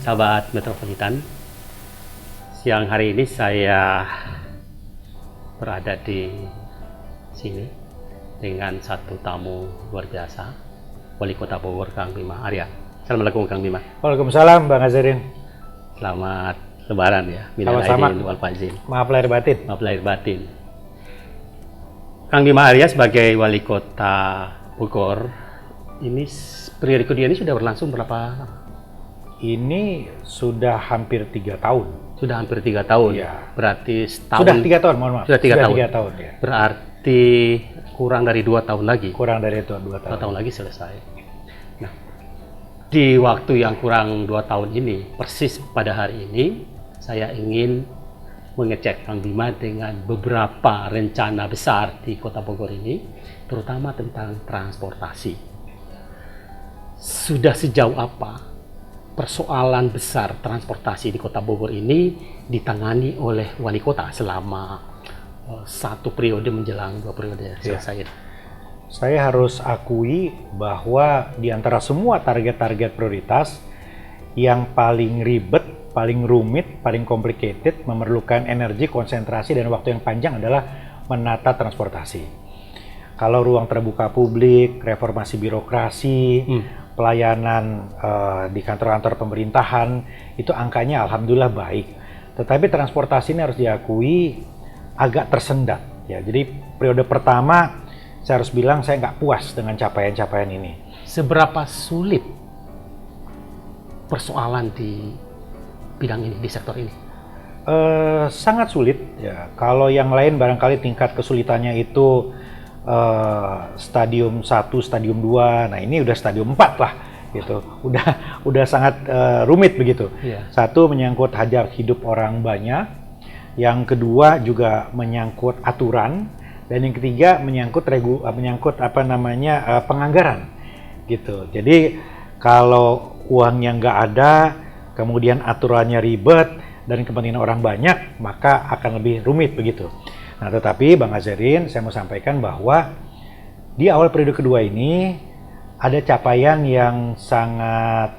sahabat Metropolitan. Siang hari ini saya berada di sini dengan satu tamu luar biasa, Wali Kota Bogor, Kang Bima Arya. Assalamualaikum Kang Bima. Waalaikumsalam Bang Azharin. Selamat Lebaran ya. Minal aidin wal faizin. Maaf lahir batin. Maaf lahir batin. Kang Bima Arya sebagai Wali Kota Bogor, ini periode kedua ini sudah berlangsung berapa lama? Ini sudah hampir 3 tahun. Sudah hampir 3 tahun. Iya. Berarti setahun. Sudah 3 tahun, mohon maaf. Sudah 3 tahun. 3 tahun ya. Berarti kurang dari 2 tahun lagi. Kurang dari itu 2 tahun. 2 tahun lagi selesai. Nah, di waktu yang kurang 2 tahun ini, persis pada hari ini, saya ingin mengecek Kang Bima dengan beberapa rencana besar di Kota Bogor ini, terutama tentang transportasi. Sudah sejauh apa persoalan besar transportasi di Kota Bogor ini ditangani oleh Wali Kota selama 1 periode menjelang 2 periode selesai? Ya. Saya harus akui bahwa di antara semua target-target prioritas, yang paling ribet, paling rumit, paling complicated, memerlukan energi, konsentrasi, dan waktu yang panjang adalah menata transportasi. Kalau ruang terbuka publik, reformasi birokrasi, pelayanan di kantor-kantor pemerintahan, itu angkanya alhamdulillah baik. Tetapi transportasi ini harus diakui agak tersendat. Ya, jadi periode pertama saya harus bilang saya nggak puas dengan capaian-capaian ini. Seberapa sulit persoalan di bidang ini, di sektor ini? Sangat sulit. Ya. Kalau yang lain barangkali tingkat kesulitannya itu stadium 1, stadium 2. Nah, ini udah stadium 4 lah gitu. Udah sangat rumit begitu. Yeah. Satu, menyangkut hajat hidup orang banyak. Yang kedua juga menyangkut aturan, dan yang ketiga menyangkut penganggaran gitu. Jadi kalau uangnya nggak ada, kemudian aturannya ribet dan kepentingan orang banyak, maka akan lebih rumit begitu. Nah, tetapi Bang Azharin, saya mau sampaikan bahwa di awal periode kedua ini ada capaian yang sangat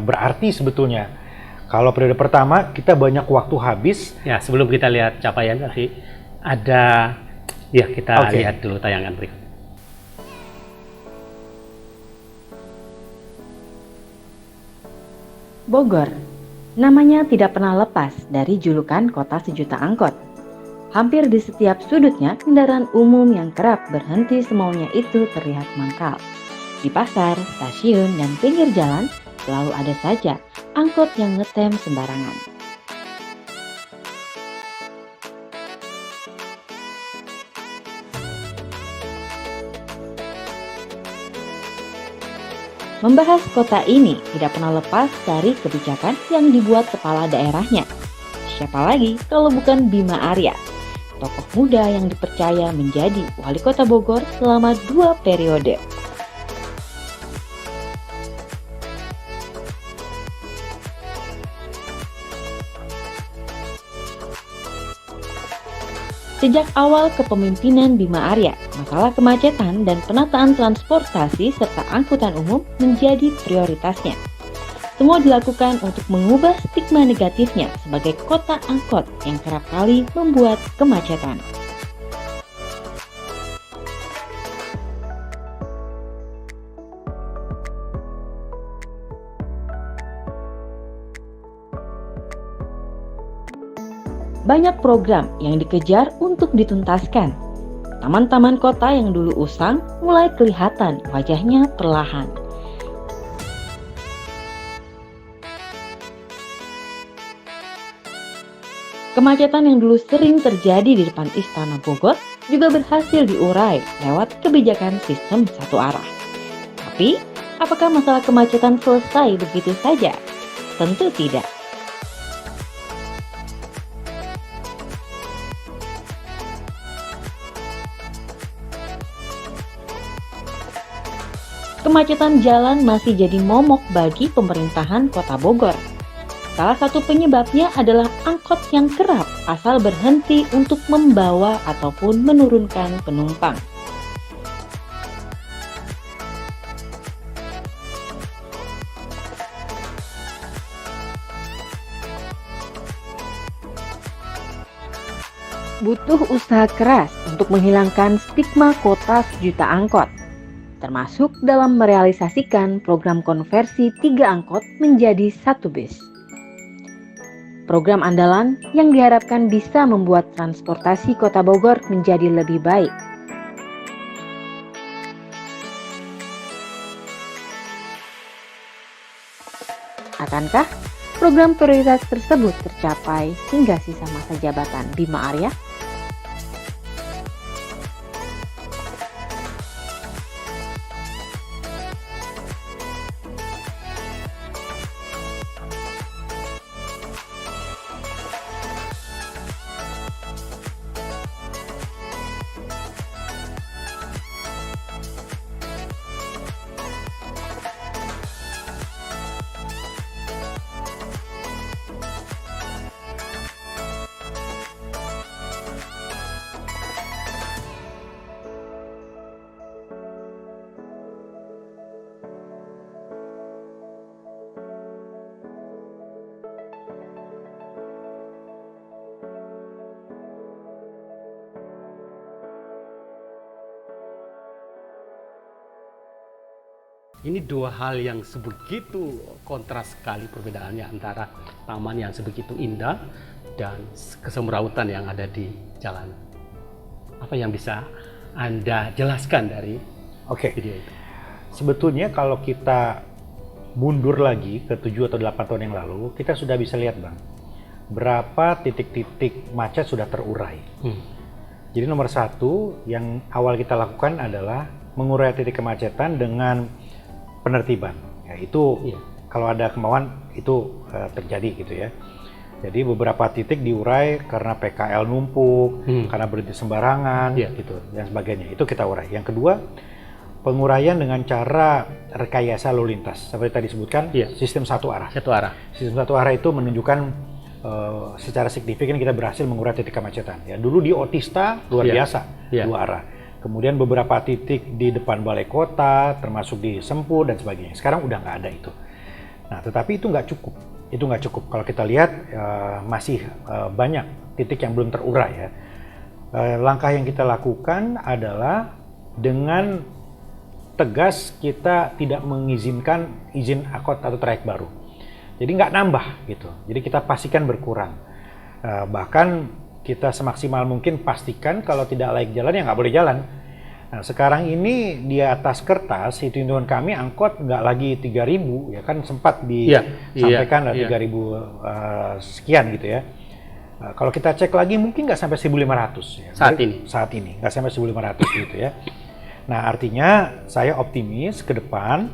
berarti sebetulnya. Kalau periode pertama kita banyak waktu habis. Ya, sebelum kita lihat capaian tadi, ada kita lihat dulu tayangan berikut. Bogor, namanya tidak pernah lepas dari julukan kota sejuta angkot. Hampir di setiap sudutnya, kendaraan umum yang kerap berhenti semaunya itu terlihat mangkal. Di pasar, stasiun, dan pinggir jalan, selalu ada saja angkot yang ngetem sembarangan. Membahas kota ini tidak pernah lepas dari kebijakan yang dibuat kepala daerahnya. Siapa lagi kalau bukan Bima Arya, tokoh muda yang dipercaya menjadi Wali Kota Bogor selama 2 periode. Sejak awal kepemimpinan Bima Arya, masalah kemacetan dan penataan transportasi serta angkutan umum menjadi prioritasnya. Semua dilakukan untuk mengubah stigma negatifnya sebagai kota angkot yang kerap kali membuat kemacetan. Banyak program yang dikejar untuk dituntaskan. Taman-taman kota yang dulu usang mulai kelihatan wajahnya perlahan. Kemacetan yang dulu sering terjadi di depan Istana Bogor juga berhasil diurai lewat kebijakan sistem satu arah. Tapi, apakah masalah kemacetan selesai begitu saja? Tentu tidak. Kemacetan jalan masih jadi momok bagi pemerintahan Kota Bogor. Salah satu penyebabnya adalah angkot yang kerap asal berhenti untuk membawa ataupun menurunkan penumpang. Butuh usaha keras untuk menghilangkan stigma kota sejuta angkot, termasuk dalam merealisasikan program konversi 3 angkot menjadi 1 bis. Program andalan yang diharapkan bisa membuat transportasi Kota Bogor menjadi lebih baik. Akankah program prioritas tersebut tercapai hingga sisa masa jabatan Bima Arya? Ini dua hal yang sebegitu kontras sekali perbedaannya antara taman yang sebegitu indah dan kesemrautan yang ada di jalan. Apa yang bisa Anda jelaskan dari video itu? Sebetulnya kalau kita mundur lagi ke 7 atau 8 tahun yang lalu, kita sudah bisa lihat Bang, berapa titik-titik macet sudah terurai. Jadi nomor satu yang awal kita lakukan adalah mengurai titik kemacetan dengan penertiban. Ya, itu kalau ada kemauan itu terjadi gitu ya. Jadi beberapa titik diurai karena PKL numpuk, karena berhenti sembarangan, gitu dan sebagainya. Itu kita urai. Yang kedua, penguraian dengan cara rekayasa lalu lintas. Seperti tadi disebutkan, sistem satu arah. Satu arah. Sistem satu arah itu menunjukkan secara signifikan kita berhasil mengurai titik kemacetan. Ya, dulu di Otista luar biasa, 2 arah. Kemudian beberapa titik di depan balai kota, termasuk di Sempur dan sebagainya. Sekarang udah nggak ada itu. Nah, tetapi itu nggak cukup. Itu nggak cukup. Kalau kita lihat masih banyak titik yang belum terurai ya. Langkah yang kita lakukan adalah dengan tegas kita tidak mengizinkan izin angkot atau trayek baru. Jadi nggak nambah gitu. Jadi kita pastikan berkurang. Bahkan kita semaksimal mungkin pastikan kalau tidak layak jalan ya nggak boleh jalan. Nah, sekarang ini di atas kertas hitung-hitungan kami angkot nggak lagi 3.000 ya kan sempat disampaikan 3.000 sekian gitu ya. Kalau kita cek lagi mungkin nggak sampai 1.500 ya. Saat ini nggak sampai 1.500 gitu ya. Nah artinya saya optimis ke depan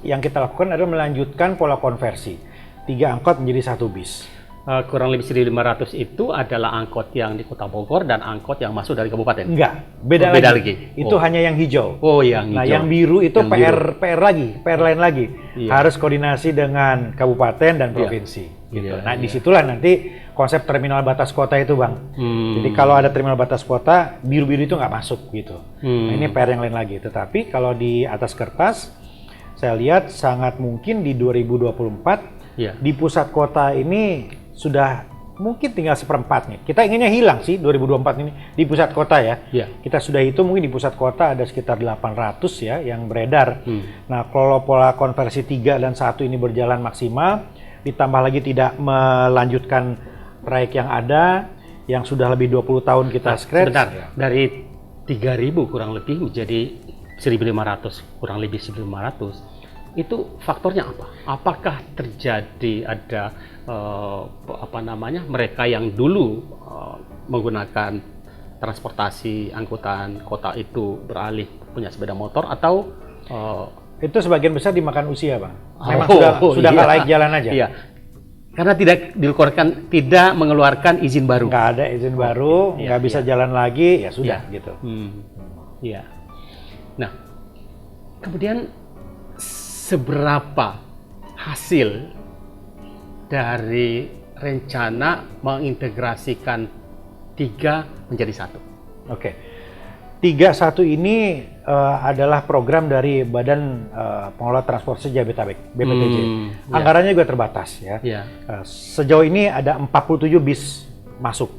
yang kita lakukan adalah melanjutkan pola konversi 3 angkot menjadi 1 bis. Kurang lebih 1.500 itu adalah angkot yang di Kota Bogor dan angkot yang masuk dari kabupaten? Enggak, beda lagi. Itu hanya yang hijau. Oh, yang hijau. Nah, yang biru itu PR lain lagi. Harus koordinasi dengan kabupaten dan provinsi. Gitu. Nah, disitulah nanti konsep terminal batas kota itu, Bang. Jadi kalau ada terminal batas kota, biru-biru itu nggak masuk gitu. Nah, ini PR yang lain lagi. Tetapi kalau di atas kertas, saya lihat sangat mungkin di 2024 di pusat kota ini sudah mungkin tinggal seperempatnya. Kita inginnya hilang sih 2024 ini di pusat kota ya. Kita sudah hitung mungkin di pusat kota ada sekitar 800 ya yang beredar. Nah, kalau pola konversi 3 dan 1 ini berjalan maksimal, ditambah lagi tidak melanjutkan trayek yang ada yang sudah lebih 20 tahun kita scratch. Sebentar, dari 3.000 kurang lebih menjadi 1.500, kurang lebih 1.500. Itu faktornya apa? Apakah terjadi ada mereka yang dulu menggunakan transportasi angkutan kota itu beralih punya sepeda motor atau itu sebagian besar dimakan usia, Bang. Memang sudah nggak layak jalan aja. Iya. Karena tidak mengeluarkan izin baru. Nggak ada izin baru, nggak bisa jalan lagi, ya sudah gitu. Iya. Nah, kemudian seberapa hasil dari rencana mengintegrasikan 3 menjadi 1? Oke. 3-1 ini adalah program dari Badan Pengelola Transportasi Jabodetabek, BPTJ. Anggarannya juga terbatas ya. Sejauh ini ada 47 bis masuk.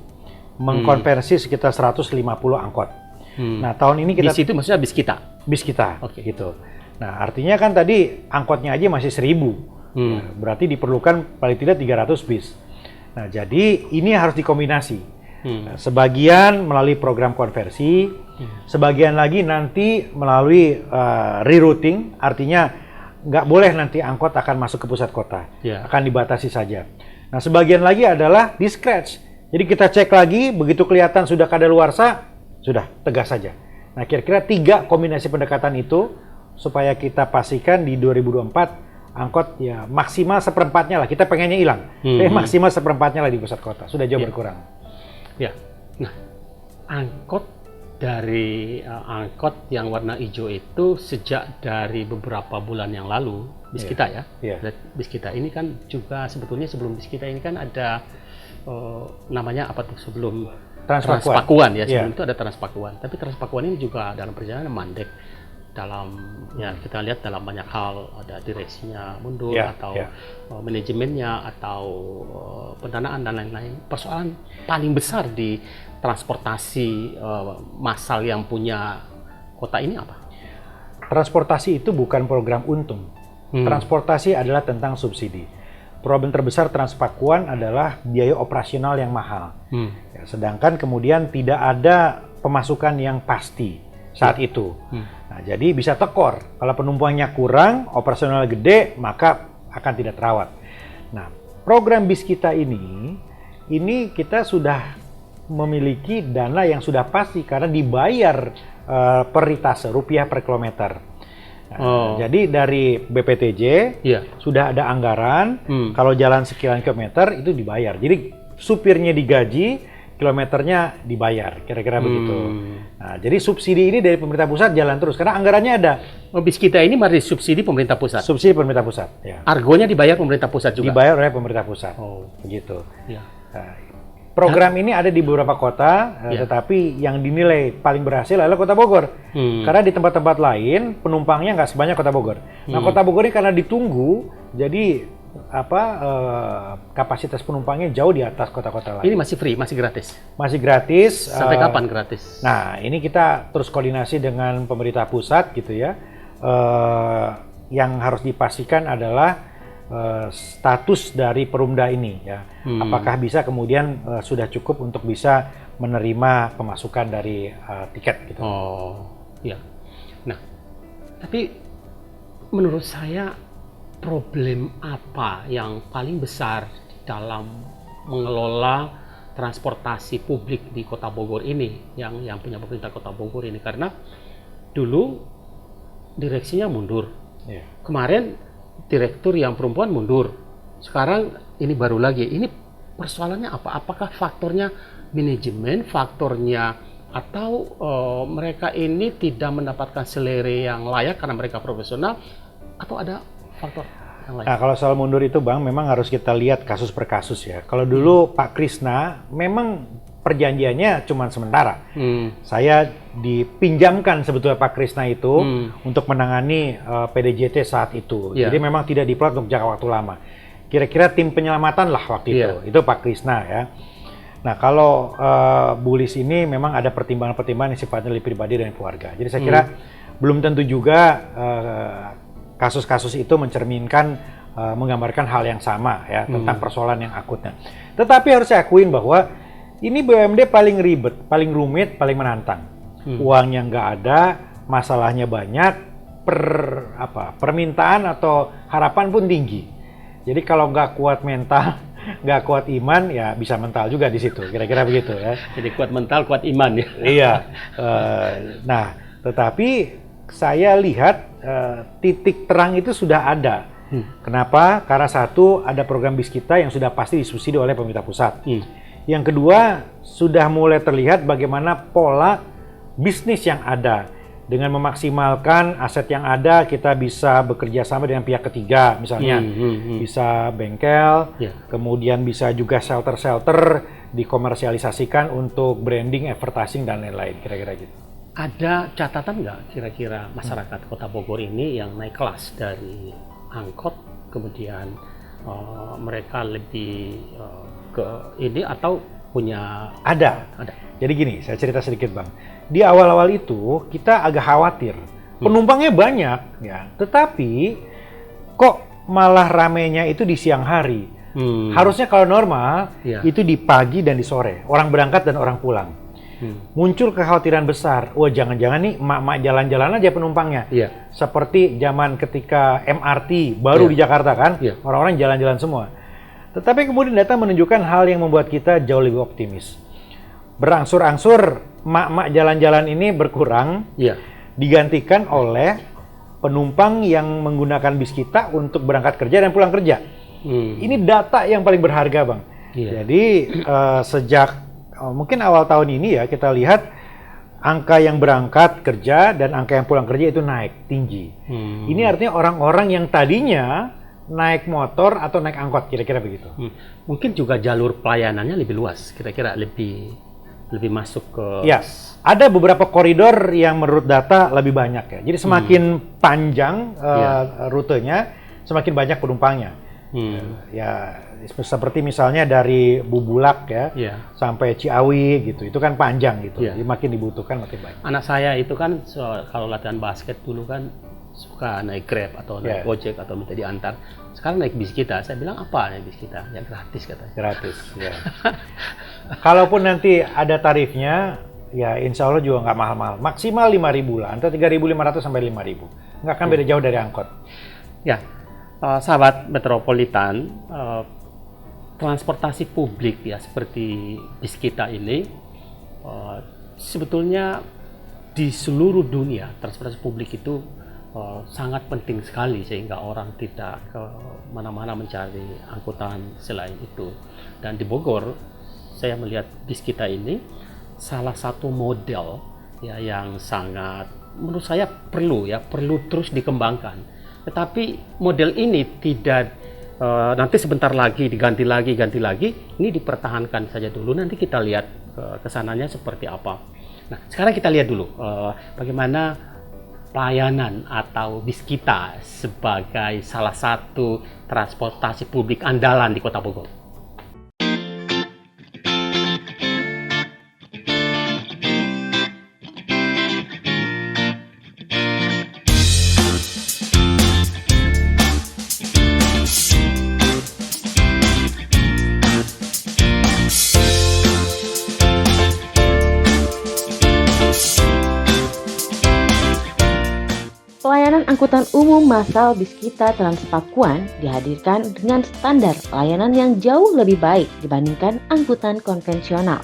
mengkonversi sekitar 150 angkot. Nah, tahun ini kita Bis itu maksudnya bis kita. bis kita, Oke. gitu. Nah, artinya kan tadi angkotnya aja masih 1000. Ya, berarti diperlukan paling tidak 300 bis. Nah, jadi ini harus dikombinasi. Nah, sebagian melalui program konversi, sebagian lagi nanti melalui rerouting, artinya nggak boleh nanti angkot akan masuk ke pusat kota, Ya. akan dibatasi saja. Nah, sebagian lagi adalah di scratch. Jadi kita cek lagi, begitu kelihatan sudah kadaluarsa, sudah tegas saja. Nah, kira-kira 3 kombinasi pendekatan itu supaya kita pastikan di 2024 angkot ya maksimal seperempatnya lah. Kita pengennya hilang, tapi maksimal seperempatnya lah di pusat kota. Sudah jauh berkurang. Ya. Nah, angkot yang warna hijau itu sejak dari beberapa bulan yang lalu, bis Iya. kita ya. Iya. Bis kita ini kan juga sebetulnya sebelum bis kita ini kan ada namanya apa tuh sebelum Transpakuan ya, sebelum Iya. itu ada Transpakuan. Tapi Transpakuan ini juga dalam perjalanan mandek. Kita lihat dalam banyak hal, ada direksinya mundur Iya, atau iya. manajemennya atau pendanaan dan lain-lain. Persoalan paling besar di transportasi massal yang punya kota ini apa? Transportasi itu bukan program untung. Transportasi adalah tentang subsidi. Problem terbesar Transpakuan adalah biaya operasional yang mahal. Ya, sedangkan kemudian tidak ada pemasukan yang pasti saat itu. Nah, jadi bisa tekor. Kalau penumpangnya kurang, operasional gede, maka akan tidak terawat. Nah, program bis kita ini kita sudah memiliki dana yang sudah pasti karena dibayar per ritase, rupiah per kilometer. Nah, jadi dari BPTJ Iya. sudah ada anggaran, kalau jalan sekian kilometer itu dibayar. Jadi supirnya digaji, kilometernya dibayar, kira-kira begitu. Nah, jadi subsidi ini dari pemerintah pusat jalan terus karena anggarannya ada. Bis kita ini masih subsidi pemerintah pusat. Subsidi pemerintah pusat, ya. Argonya dibayar pemerintah pusat juga. Dibayar oleh pemerintah pusat, begitu. Ya. Nah, program ini ada di beberapa kota, Ya. tetapi yang dinilai paling berhasil adalah Kota Bogor. Karena di tempat-tempat lain penumpangnya nggak sebanyak Kota Bogor. Nah, Kota Bogor ini karena ditunggu, jadi kapasitas penumpangnya jauh di atas kota-kota lain. Ini masih free, masih gratis. Masih gratis. Sampai kapan gratis? Nah, ini kita terus koordinasi dengan pemerintah pusat gitu ya. Yang harus dipastikan adalah status dari Perumda ini ya. Apakah bisa kemudian sudah cukup untuk bisa menerima pemasukan dari tiket gitu. Ya. Nah, tapi menurut saya problem apa yang paling besar dalam mengelola transportasi publik di Kota Bogor ini yang punya pemerintah Kota Bogor ini? Karena dulu direksinya mundur. Iya. Kemarin direktur yang perempuan mundur. Sekarang ini baru lagi. Ini persoalannya apa? Apakah faktornya manajemen, faktornya atau mereka ini tidak mendapatkan selera yang layak karena mereka profesional, atau ada faktor yang lain? Nah, kalau soal mundur itu Bang, memang harus kita lihat kasus per kasus ya. Kalau dulu Pak Krisna memang perjanjiannya cuma sementara. Saya dipinjamkan sebetulnya Pak Krisna itu untuk menangani PDJT saat itu. Yeah. Jadi memang tidak diplot untuk jangka waktu lama. Kira-kira tim penyelamatan lah waktu itu Pak Krisna ya. Nah, kalau Bulis ini memang ada pertimbangan-pertimbangan yang sifatnya lebih pribadi dan keluarga. Jadi saya kira belum tentu juga kasus-kasus itu mencerminkan menggambarkan hal yang sama ya tentang persoalan yang akutnya. Tetapi harus saya akuin bahwa ini BUMD paling ribet, paling rumit, paling menantang. Uangnya nggak ada, masalahnya banyak, permintaan atau harapan pun tinggi. Jadi kalau nggak kuat mental, nggak kuat iman, ya bisa mental juga di situ. Kira-kira begitu ya. Jadi kuat mental, kuat iman ya. Iya. Nah, tetapi saya lihat titik terang itu sudah ada. Kenapa? Karena satu, ada program bis kita yang sudah pasti disubsidi oleh pemerintah pusat. Yang kedua, sudah mulai terlihat bagaimana pola bisnis yang ada. Dengan memaksimalkan aset yang ada, kita bisa bekerja sama dengan pihak ketiga, misalnya bisa bengkel, kemudian bisa juga shelter-shelter dikomersialisasikan untuk branding, advertising, dan lain-lain, kira-kira gitu. Ada catatan nggak kira-kira masyarakat Kota Bogor ini yang naik kelas dari angkot, kemudian mereka lebih ke ini, atau punya Ada. ada. Jadi gini, saya cerita sedikit Bang. Di awal-awal itu kita agak khawatir. Penumpangnya banyak ya, tetapi kok malah ramenya itu di siang hari. Harusnya kalau normal Iya. itu di pagi dan di sore, orang berangkat dan orang pulang. Muncul kekhawatiran besar, wah jangan-jangan nih emak-emak jalan-jalan aja penumpangnya. Iya. Seperti zaman ketika MRT baru Iya. di Jakarta kan, Iya. orang-orang jalan-jalan semua. Tetapi kemudian data menunjukkan hal yang membuat kita jauh lebih optimis. Berangsur-angsur emak-emak jalan-jalan ini berkurang, Iya. digantikan oleh penumpang yang menggunakan bis kita untuk berangkat kerja dan pulang kerja. Ini data yang paling berharga Bang. Iya. Jadi sejak mungkin awal tahun ini ya kita lihat angka yang berangkat kerja dan angka yang pulang kerja itu naik tinggi. Ini artinya orang-orang yang tadinya naik motor atau naik angkot, kira-kira begitu. Mungkin juga jalur pelayanannya lebih luas, kira-kira lebih masuk ke. Ya, ada beberapa koridor yang menurut data lebih banyak ya. Jadi semakin panjang rutenya, semakin banyak penumpangnya. Ya, seperti misalnya dari Bubulak ya, sampai Ciawi gitu. Itu kan panjang gitu. Iya. Jadi makin dibutuhkan makin banyak. Anak saya itu kan kalau latihan basket dulu kan suka naik Grab atau naik Gojek atau minta diantar. Sekarang naik bis kita. Saya bilang apa naik bis kita? Ya gratis katanya. Gratis. Ya. Kalaupun nanti ada tarifnya, ya insya Allah juga nggak mahal-mahal. Maksimal 5.000 lah, antara 3.500 sampai 5.000. Nggak akan beda jauh dari angkot. Ya, sahabat Metropolitan, transportasi publik ya seperti bis kita ini sebetulnya di seluruh dunia transportasi publik itu sangat penting sekali sehingga orang tidak ke mana-mana mencari angkutan selain itu. Dan di Bogor saya melihat bis kita ini salah satu model ya yang sangat menurut saya perlu terus dikembangkan. Tetapi model ini tidak nanti sebentar lagi diganti lagi, ini dipertahankan saja dulu, nanti kita lihat kesananya seperti apa. Nah, sekarang kita lihat dulu bagaimana pelayanan atau bis kita sebagai salah satu transportasi publik andalan di Kota Bogor. Pelayanan angkutan umum massal bis kita Transpakuan dihadirkan dengan standar pelayanan yang jauh lebih baik dibandingkan angkutan konvensional.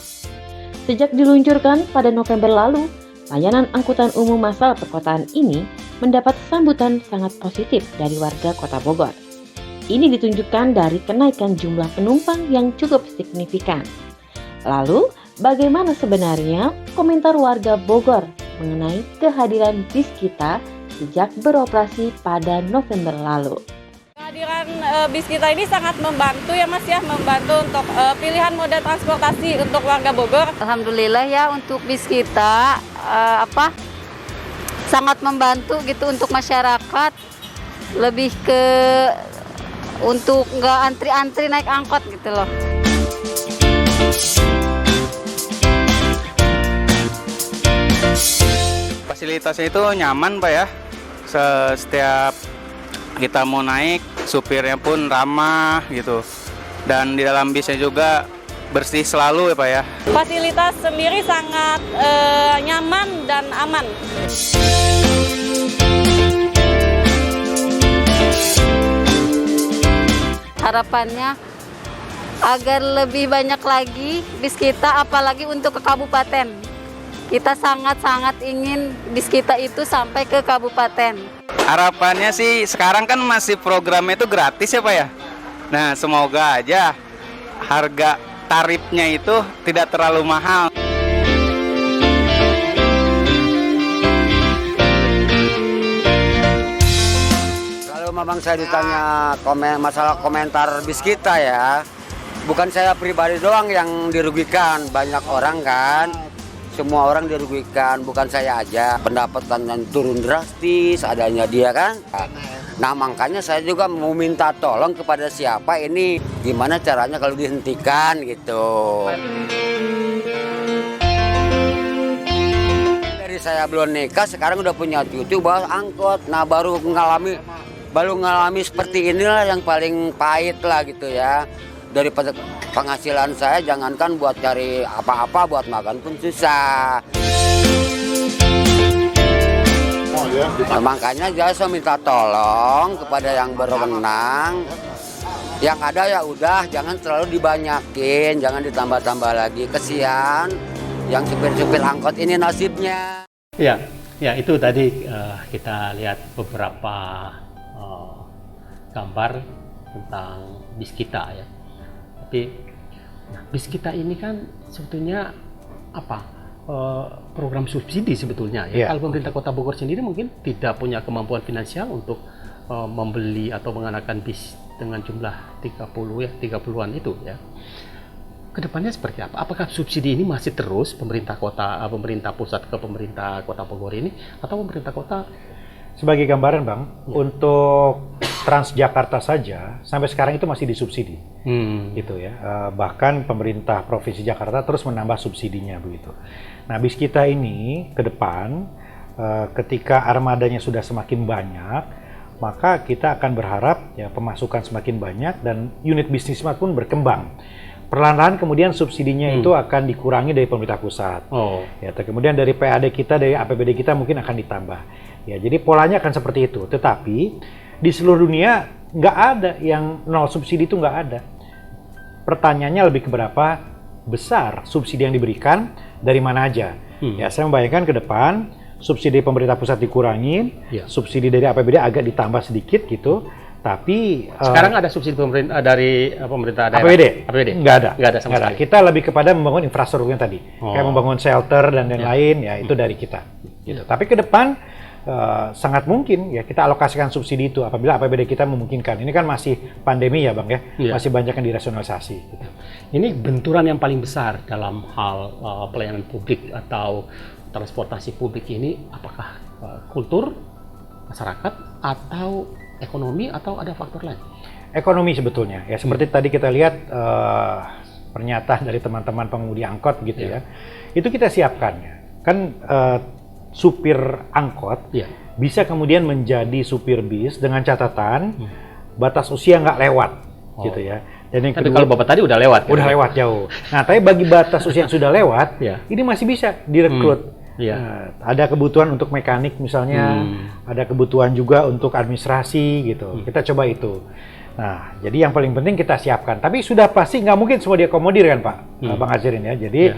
Sejak diluncurkan pada November lalu, layanan angkutan umum massal perkotaan ini mendapat sambutan sangat positif dari warga Kota Bogor. Ini ditunjukkan dari kenaikan jumlah penumpang yang cukup signifikan. Lalu, bagaimana sebenarnya komentar warga Bogor mengenai kehadiran bis kita sejak beroperasi pada November lalu? Kehadiran bis kita ini sangat membantu ya Mas ya, membantu untuk pilihan moda transportasi untuk warga Bogor. Alhamdulillah ya untuk bis kita sangat membantu gitu untuk masyarakat, lebih ke untuk nggak antri-antri naik angkot gitu loh. Fasilitasnya itu nyaman Pak ya. Setiap kita mau naik, supirnya pun ramah gitu. Dan di dalam bisnya juga bersih selalu ya Pak ya. Fasilitas sendiri sangat nyaman dan aman. Harapannya agar lebih banyak lagi bis kita, apalagi untuk ke kabupaten. Kita sangat-sangat ingin bis kita itu sampai ke kabupaten. Harapannya sih sekarang kan masih programnya itu gratis ya Pak ya. Nah semoga aja harga tarifnya itu tidak terlalu mahal. Kalau memang saya ditanya masalah komentar bis kita ya, bukan saya pribadi doang yang dirugikan, banyak orang kan. Semua orang dirugikan, bukan saya aja. Pendapatan yang turun drastis adanya dia kan. Nah makanya saya juga mau minta tolong kepada siapa ini, gimana caranya kalau dihentikan gitu. Dari saya belum nikah, sekarang udah punya cucu bawa angkot. Nah baru ngalami seperti inilah yang paling pahit lah gitu ya. Daripada penghasilan saya, jangankan buat cari apa-apa, buat makan pun susah. Nah, makanya saya minta tolong kepada yang berwenang. Yang ada ya udah, jangan terlalu dibanyakin, jangan ditambah-tambah lagi. Kesian yang supir-supir angkot ini nasibnya. Ya, ya itu tadi kita lihat beberapa gambar tentang bis kita ya. Tapi bis kita ini kan sebetulnya apa? Program subsidi sebetulnya ya. Kalau pemerintah Kota Bogor sendiri mungkin tidak punya kemampuan finansial untuk membeli atau menggunakan bis dengan jumlah 30-an itu ya. Kedepannya seperti apa? Apakah subsidi ini masih terus pemerintah pusat ke pemerintah Kota Bogor ini, atau pemerintah kota? Sebagai gambaran Bang, untuk Transjakarta saja sampai sekarang itu masih disubsidi, gitu ya. Bahkan pemerintah Provinsi Jakarta terus menambah subsidinya begitu. Nah, bis kita ini ke depan, ketika armadanya sudah semakin banyak, maka kita akan berharap ya pemasukan semakin banyak dan unit bisnis pun berkembang. Perlahan-lahan kemudian subsidinya itu akan dikurangi dari pemerintah pusat. Ya, kemudian dari PAD kita, dari APBD kita mungkin akan ditambah. Ya, jadi polanya akan seperti itu. Tetapi di seluruh dunia nggak ada yang nol subsidi, itu nggak ada. Pertanyaannya lebih ke berapa besar subsidi yang diberikan, dari mana aja. Ya, saya membayangkan ke depan subsidi pemerintah pusat dikurangi, subsidi dari APBD agak ditambah sedikit gitu. Tapi sekarang ada subsidi pemerintah dari pemerintah daerah? APBD? Nggak ada. Nggak ada sama sekali. Kita lebih kepada membangun infrastruktur yang tadi, kayak membangun shelter dan lain-lain, ya itu dari kita. Gitu. Tapi ke depan sangat mungkin ya kita alokasikan subsidi itu apabila APBD kita memungkinkan. Ini kan masih pandemi ya Bang ya, masih banyak yang dirasionalisasi. Gitu. Ini benturan yang paling besar dalam hal pelayanan publik atau transportasi publik ini, apakah kultur masyarakat atau ekonomi atau ada faktor lain? Ekonomi sebetulnya ya, seperti tadi kita lihat pernyataan dari teman-teman pengemudi angkot gitu ya, itu kita siapkan ya. Kan supir angkot bisa kemudian menjadi supir bis dengan catatan batas usia nggak lewat gitu ya. Dan yang tapi kedua, kalau Bapak tadi udah lewat. Udah lewat jauh. Nah, tapi bagi batas usia yang sudah lewat, ini masih bisa direkrut. Ada kebutuhan untuk mekanik misalnya, ada kebutuhan juga untuk administrasi gitu. Kita coba itu. Nah, jadi yang paling penting kita siapkan. Tapi sudah pasti nggak mungkin semua diakomodir kan Pak, Bang Azrin ya. Jadi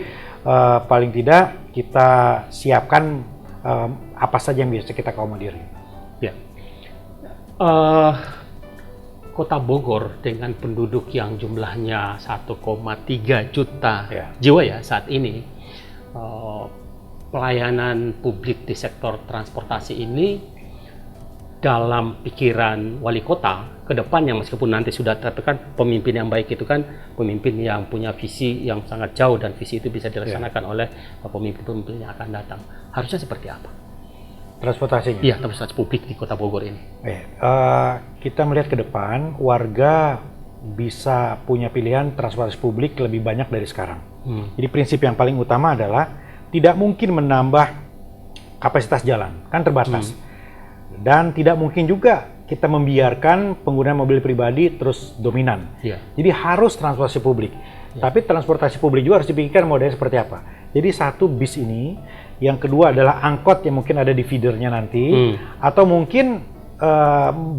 paling tidak kita siapkan apa saja yang bisa kita akomodir. Ya. Kota Bogor dengan penduduk yang jumlahnya 1,3 juta jiwa ya saat ini, pelayanan publik di sektor transportasi ini dalam pikiran wali kota ke depannya, meskipun nanti sudah tertekan pemimpin yang baik itu kan pemimpin yang punya visi yang sangat jauh dan visi itu bisa dilaksanakan oleh pemimpin-pemimpin yang akan datang. Harusnya seperti apa transportasinya? Iya, transportasi publik di Kota Bogor ini. Kita melihat ke depan, warga bisa punya pilihan transportasi publik lebih banyak dari sekarang. Jadi prinsip yang paling utama adalah tidak mungkin menambah kapasitas jalan, kan terbatas. Dan tidak mungkin juga kita membiarkan penggunaan mobil pribadi terus dominan. Jadi harus transportasi publik. Tapi transportasi publik juga harus dipikirkan modelnya seperti apa. Jadi satu bis ini, yang kedua adalah angkot yang mungkin ada di feedernya nanti, atau mungkin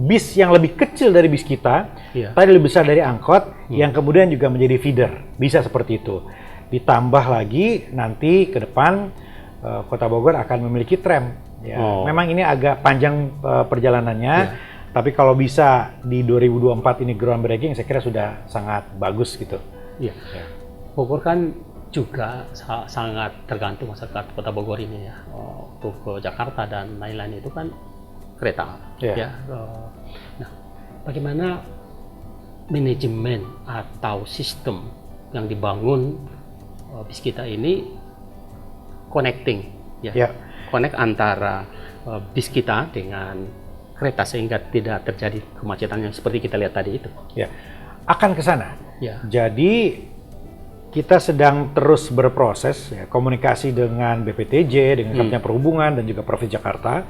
bis yang lebih kecil dari bis kita, tapi lebih besar dari angkot, yang kemudian juga menjadi feeder. Bisa seperti itu. Ditambah lagi nanti ke depan Kota Bogor akan memiliki tram. Memang ini agak panjang perjalanannya, tapi kalau bisa di 2024 ini groundbreaking, saya kira sudah sangat bagus gitu. Bogor kan juga sangat tergantung masyarakat Kota Bogor ini ya, untuk ke Jakarta dan lain-lain itu kan kereta. Nah, bagaimana manajemen atau sistem yang dibangun bis kita ini connecting connect antara bis kita dengan kereta sehingga tidak terjadi kemacetan yang seperti kita lihat tadi itu. Ya, akan ke sana. Ya. Jadi kita sedang terus berproses ya, komunikasi dengan BPTJ, dengan Kementerian Perhubungan dan juga Provinsi Jakarta.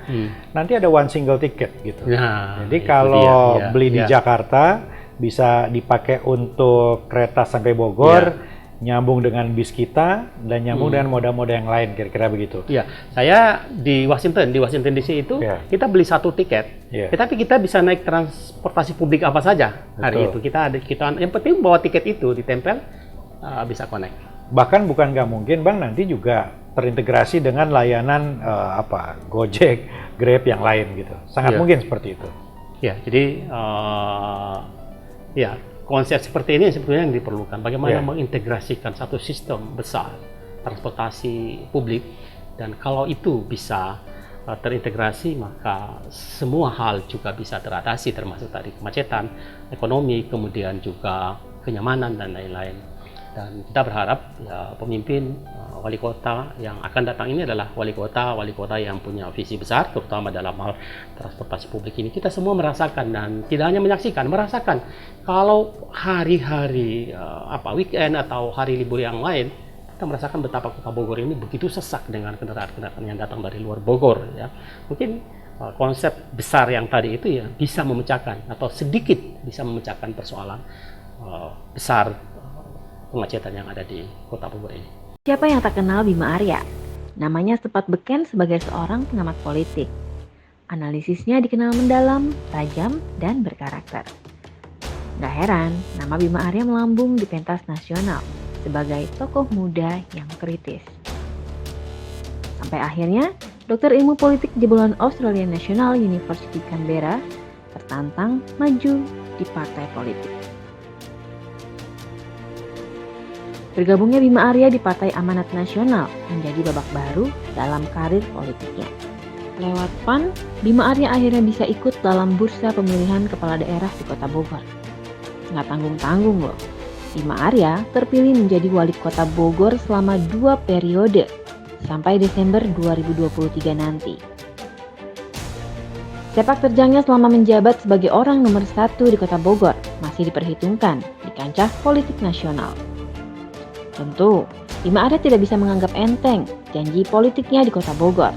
Nanti ada one single ticket gitu. Nah, jadi itu kalau dia. Ya, beli di ya. Jakarta bisa dipakai untuk kereta sampai Bogor, nyambung dengan bis kita dan nyambung dengan moda-moda yang lain, kira-kira begitu. Iya, saya di Washington DC itu kita beli satu tiket, tetapi kita bisa naik transportasi publik apa saja hari itu. Kita yang penting bawa tiket itu ditempel, bisa connect. Bahkan bukan nggak mungkin, Bang, nanti juga terintegrasi dengan layanan Gojek, Grab yang lain gitu. Sangat mungkin seperti itu. Ya, jadi konsep seperti ini sebetulnya yang diperlukan. Bagaimana mengintegrasikan satu sistem besar transportasi publik, dan kalau itu bisa terintegrasi, maka semua hal juga bisa teratasi, termasuk tadi kemacetan, ekonomi, kemudian juga kenyamanan dan lain-lain. Dan kita berharap ya pemimpin wali kota yang akan datang ini adalah wali kota yang punya visi besar, terutama dalam hal transportasi publik ini. Kita semua merasakan, dan tidak hanya menyaksikan, merasakan kalau hari-hari weekend atau hari libur yang lain, kita merasakan betapa kota Bogor ini begitu sesak dengan kendaraan-kendaraan yang datang dari luar Bogor. Ya, mungkin konsep besar yang tadi itu ya bisa memecahkan atau sedikit bisa memecahkan persoalan besar kemacetan yang ada di kota Bogor ini. Siapa yang tak kenal Bima Arya? Namanya sempat beken sebagai seorang pengamat politik. Analisisnya dikenal mendalam, tajam, dan berkarakter. Gak heran, nama Bima Arya melambung di pentas nasional sebagai tokoh muda yang kritis. Sampai akhirnya, Dokter Ilmu Politik jebolan Australian National University Canberra tertantang maju di partai politik. Bergabungnya Bima Arya di Partai Amanat Nasional menjadi babak baru dalam karir politiknya. Lewat PAN, Bima Arya akhirnya bisa ikut dalam bursa pemilihan kepala daerah di kota Bogor. Nggak tanggung-tanggung loh, Bima Arya terpilih menjadi wali kota Bogor selama 2 periode sampai Desember 2023 nanti. Sepak terjangnya selama menjabat sebagai orang nomor 1 di kota Bogor masih diperhitungkan di kancah politik nasional. Tentu, Bima Arya tidak bisa menganggap enteng janji politiknya di kota Bogor.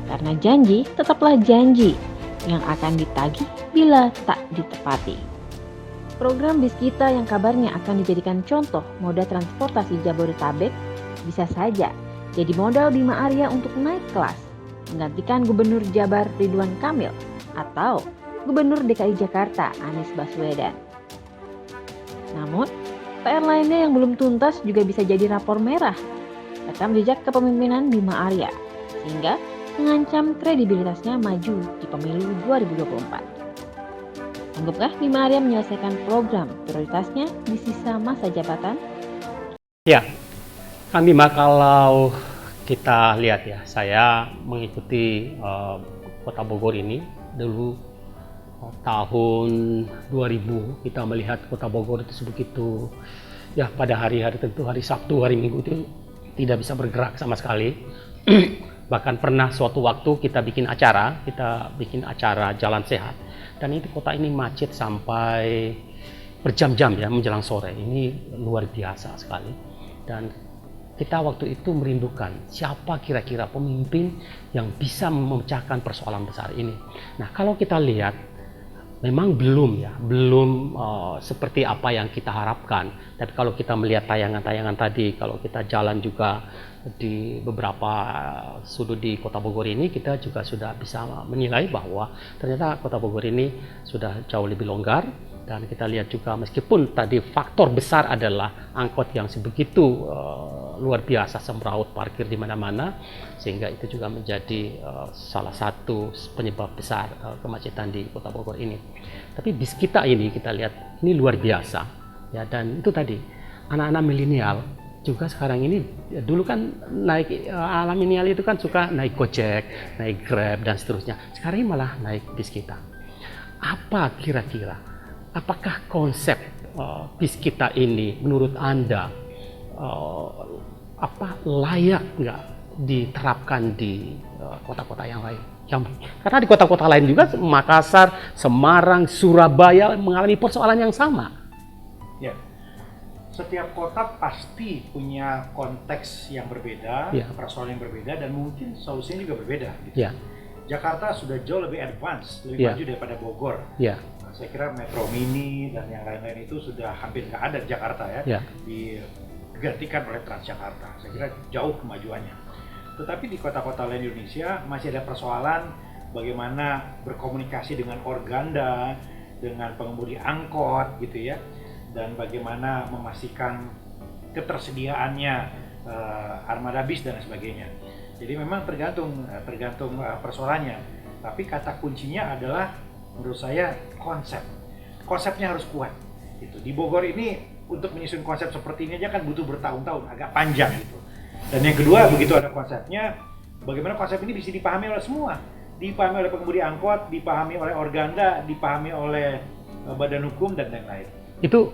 Karena janji tetaplah janji yang akan ditagih bila tak ditepati. Program Bis Kita yang kabarnya akan dijadikan contoh moda transportasi Jabodetabek bisa saja jadi modal Bima Arya untuk naik kelas, menggantikan Gubernur Jabar Ridwan Kamil atau Gubernur DKI Jakarta Anies Baswedan. Namun, PR lainnya yang belum tuntas juga bisa jadi rapor merah rekam jejak kepemimpinan Bima Arya, sehingga mengancam kredibilitasnya maju di pemilu 2024. Sanggupkah Bima Arya menyelesaikan program prioritasnya di sisa masa jabatan? Ya, Kang Bima, kalau kita lihat ya, saya mengikuti kota Bogor ini dulu tahun 2000. Kita melihat kota Bogor itu sebegitu, ya pada hari-hari tentu hari Sabtu, hari Minggu itu tidak bisa bergerak sama sekali. Bahkan pernah suatu waktu kita bikin acara Jalan Sehat, dan itu kota ini macet sampai berjam-jam ya menjelang sore. Ini luar biasa sekali, dan kita waktu itu merindukan siapa kira-kira pemimpin yang bisa memecahkan persoalan besar ini. Nah, kalau kita lihat memang belum seperti apa yang kita harapkan. Tapi kalau kita melihat tayangan-tayangan tadi, kalau kita jalan juga di beberapa sudut di kota Bogor ini, kita juga sudah bisa menilai bahwa ternyata kota Bogor ini sudah jauh lebih longgar. Dan kita lihat juga meskipun tadi faktor besar adalah angkot yang sebegitu luar biasa semraut parkir di mana-mana, sehingga itu juga menjadi salah satu penyebab besar kemacetan di kota Bogor ini. Tapi bis kita ini kita lihat ini luar biasa ya, dan itu tadi anak-anak milenial juga sekarang ini, dulu kan naik anak milenial itu kan suka naik Gojek, naik Grab dan seterusnya. Sekarang ini malah naik bis kita. Apa kira-kira? Apakah konsep bis kita ini menurut Anda layak nggak diterapkan di kota-kota yang lain? Karena di kota-kota lain juga, Makassar, Semarang, Surabaya mengalami persoalan yang sama. Ya. Setiap kota pasti punya konteks yang berbeda, Ya. persoalan yang berbeda, dan mungkin solusinya juga berbeda. Gitu. Ya, Jakarta sudah jauh lebih advance, lebih Ya. maju daripada Bogor. ya, Nah, saya kira Metro Mini dan yang lain-lain itu sudah hampir nggak ada di Jakarta ya, Ya. digantikan oleh Transjakarta. Saya kira jauh kemajuannya. Tetapi di kota-kota lain Indonesia masih ada persoalan bagaimana berkomunikasi dengan organda, dengan pengemudi angkot gitu ya, dan bagaimana memastikan ketersediaannya armada bis dan sebagainya. Jadi memang tergantung persoalannya. Tapi kata kuncinya adalah menurut saya konsep. Konsepnya harus kuat. Gitu. Di Bogor ini untuk menyusun konsep seperti ini aja kan butuh bertahun-tahun, agak panjang gitu. Dan yang kedua, begitu ada konsepnya, bagaimana konsep ini bisa dipahami oleh semua. Dipahami oleh pengemudi angkot, dipahami oleh organda, dipahami oleh badan hukum dan lain-lain. Itu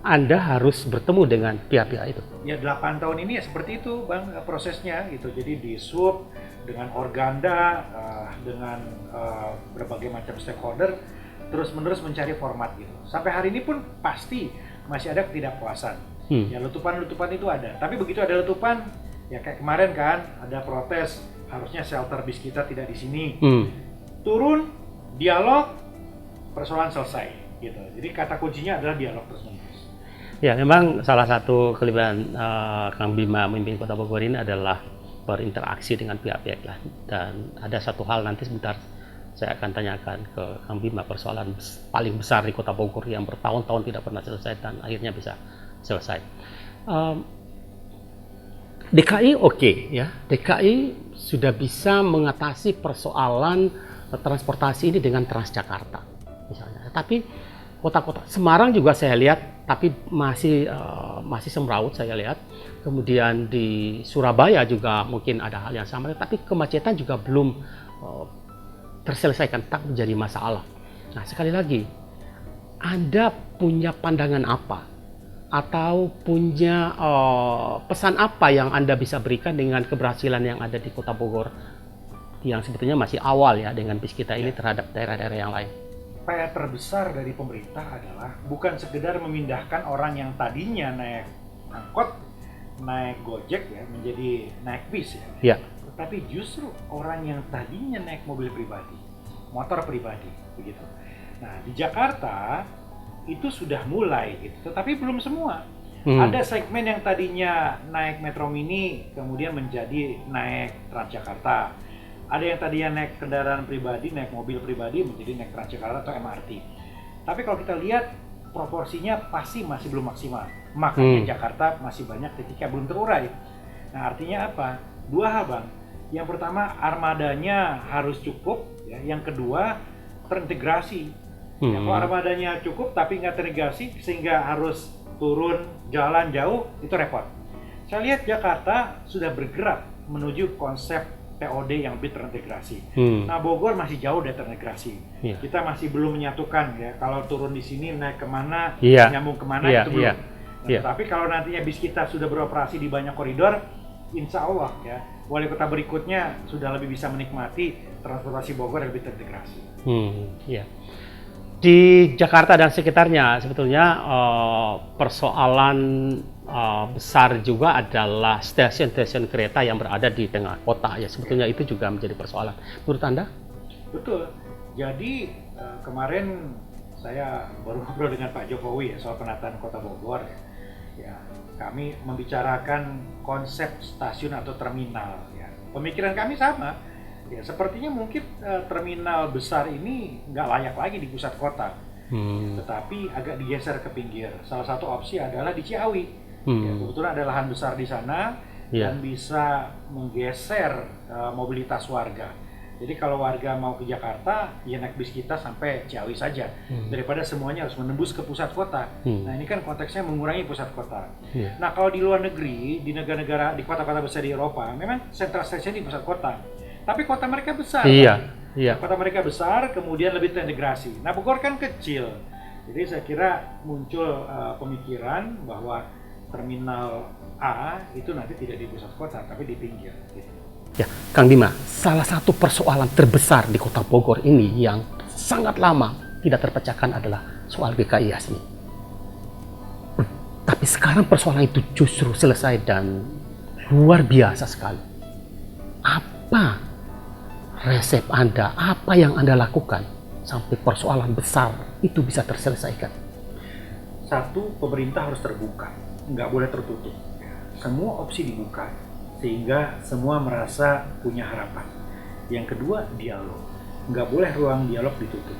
Anda harus bertemu dengan pihak-pihak itu. Ya 8 tahun ini ya seperti itu Bang prosesnya gitu. Jadi di sub dengan organda, dengan berbagai macam stakeholder, terus-menerus mencari format gitu. Sampai hari ini pun pasti masih ada ketidakpuasan. Ya letupan-letupan itu ada. Tapi begitu ada letupan, ya kayak kemarin kan ada protes, harusnya shelter bis kita tidak di sini. Turun, dialog, persoalan selesai gitu. Jadi kata kuncinya adalah dialog terus-menerus. Ya, memang salah satu kelebihan Kang Bima memimpin Kota Bogor ini adalah berinteraksi dengan pihak-pihak lah. Dan ada satu hal nanti sebentar saya akan tanyakan ke Kang Bima, persoalan paling besar di Kota Bogor yang bertahun-tahun tidak pernah selesai dan akhirnya bisa selesai. DKI oke, ya, DKI sudah bisa mengatasi persoalan transportasi ini dengan Transjakarta misalnya. Tapi kota-kota Semarang juga saya lihat, tapi masih semrawut saya lihat. Kemudian di Surabaya juga mungkin ada hal yang sama, tapi kemacetan juga belum terselesaikan, tak menjadi masalah. Nah, sekali lagi, Anda punya pandangan apa? Atau punya pesan apa yang Anda bisa berikan dengan keberhasilan yang ada di Kota Bogor yang sebetulnya masih awal ya dengan bis kita ini terhadap daerah-daerah yang lain? PR terbesar dari pemerintah adalah bukan sekedar memindahkan orang yang tadinya naik angkot, naik Gojek ya, menjadi naik bis ya. Tetapi justru orang yang tadinya naik mobil pribadi, motor pribadi begitu. Nah, di Jakarta itu sudah mulai gitu, tetapi belum semua. Ada segmen yang tadinya naik Metro Mini kemudian menjadi naik Transjakarta. Ada yang tadinya naik kendaraan pribadi, naik mobil pribadi menjadi naik Transjakarta atau MRT. Tapi kalau kita lihat proporsinya pasti masih belum maksimal. Makanya Jakarta masih banyak titik yang belum terurai. Nah, artinya apa? Dua hal Bang. Yang pertama, armadanya harus cukup ya. Yang kedua, terintegrasi. Ya, kalau armadanya cukup tapi nggak terintegrasi sehingga harus turun jalan jauh, itu repot. Saya lihat Jakarta sudah bergerak menuju konsep TOD yang lebih terintegrasi. Nah, Bogor masih jauh dari terintegrasi. Kita masih belum menyatukan ya, kalau turun di sini naik kemana, nyambung kemana itu belum. Tapi kalau nantinya bis kita sudah beroperasi di banyak koridor, insya Allah ya, wali kota berikutnya sudah lebih bisa menikmati transportasi Bogor yang lebih terintegrasi. Di Jakarta dan sekitarnya sebetulnya persoalan besar juga adalah stasiun-stasiun kereta yang berada di tengah kota ya, sebetulnya itu juga menjadi persoalan. Menurut Anda? Betul. Jadi kemarin saya baru ngobrol dengan Pak Jokowi ya soal penataan Kota Bogor ya. Kami membicarakan konsep stasiun atau terminal ya. Pemikiran kami sama. Ya, sepertinya mungkin terminal besar ini nggak layak lagi di pusat kota, tetapi agak digeser ke pinggir. Salah satu opsi adalah di Ciawi. Ya, kebetulan ada lahan besar di sana dan bisa menggeser mobilitas warga. Jadi kalau warga mau ke Jakarta, ya naik bis kita sampai Ciawi saja, daripada semuanya harus menembus ke pusat kota. Nah, ini kan konteksnya mengurangi pusat kota. Nah, kalau di luar negeri, di negara-negara, di kota-kota besar di Eropa, memang sentral stasiun di pusat kota. Tapi kota mereka besar. Kota mereka besar, kemudian lebih terintegrasi. Nah, Bogor kan kecil. Jadi saya kira muncul pemikiran bahwa terminal A itu nanti tidak di pusat kota, tapi di pinggir. Gitu. Ya, Kang Bima, salah satu persoalan terbesar di Kota Bogor ini yang sangat lama tidak terpecahkan adalah soal GKI Yasmin. Tapi sekarang persoalan itu justru selesai dan luar biasa sekali. Apa resep Anda, apa yang Anda lakukan sampai persoalan besar itu bisa terselesaikan? Satu, pemerintah harus terbuka, nggak boleh tertutup. Semua opsi dibuka, sehingga semua merasa punya harapan. Yang kedua, dialog. Nggak boleh ruang dialog ditutup.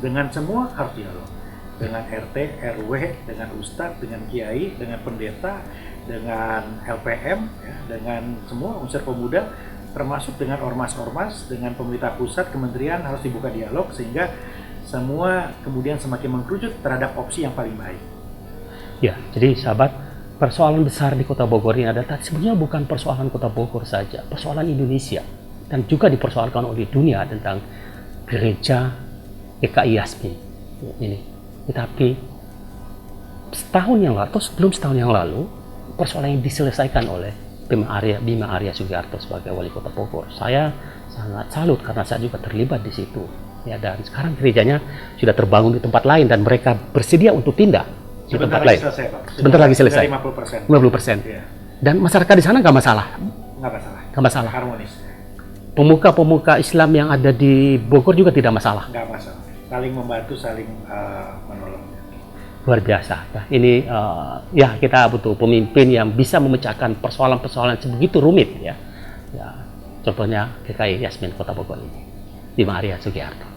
Dengan semua harus dialog. Dengan RT, RW, dengan ustadz, dengan kiai, dengan pendeta, dengan LPM, ya, dengan semua unsur pemuda, termasuk dengan ormas-ormas, dengan pemerintah pusat, kementerian harus dibuka dialog sehingga semua kemudian semakin mengkerucut terhadap opsi yang paling baik. Ya, jadi sahabat, persoalan besar di Kota Bogor ini adalah sebenarnya bukan persoalan Kota Bogor saja, persoalan Indonesia dan juga dipersoalkan oleh dunia tentang gereja GKI Yasmin ini. Tetapi setahun yang lalu atau sebelum setahun yang lalu persoalan yang diselesaikan oleh Bima Arya Sugiarto sebagai wali Kota Bogor. Saya sangat salut karena saya juga terlibat di situ. Ya, dan sekarang gerejanya sudah terbangun di tempat lain dan mereka bersedia untuk pindah di tempat lain. Selesai, Pak. Sebentar lagi selesai. 50%. 50%. Iya. Dan masyarakat di sana nggak masalah. Nggak masalah. Nggak masalah. Harmonis. Pemuka-pemuka Islam yang ada di Bogor juga tidak masalah. Nggak masalah. Saling membantu, saling menolong. Luar biasa. Nah, ini ya kita butuh pemimpin yang bisa memecahkan persoalan-persoalan sebegitu rumit ya. Ya, contohnya GKI Yasmin Kota Bogor ini. Bima Arya Sugiarto.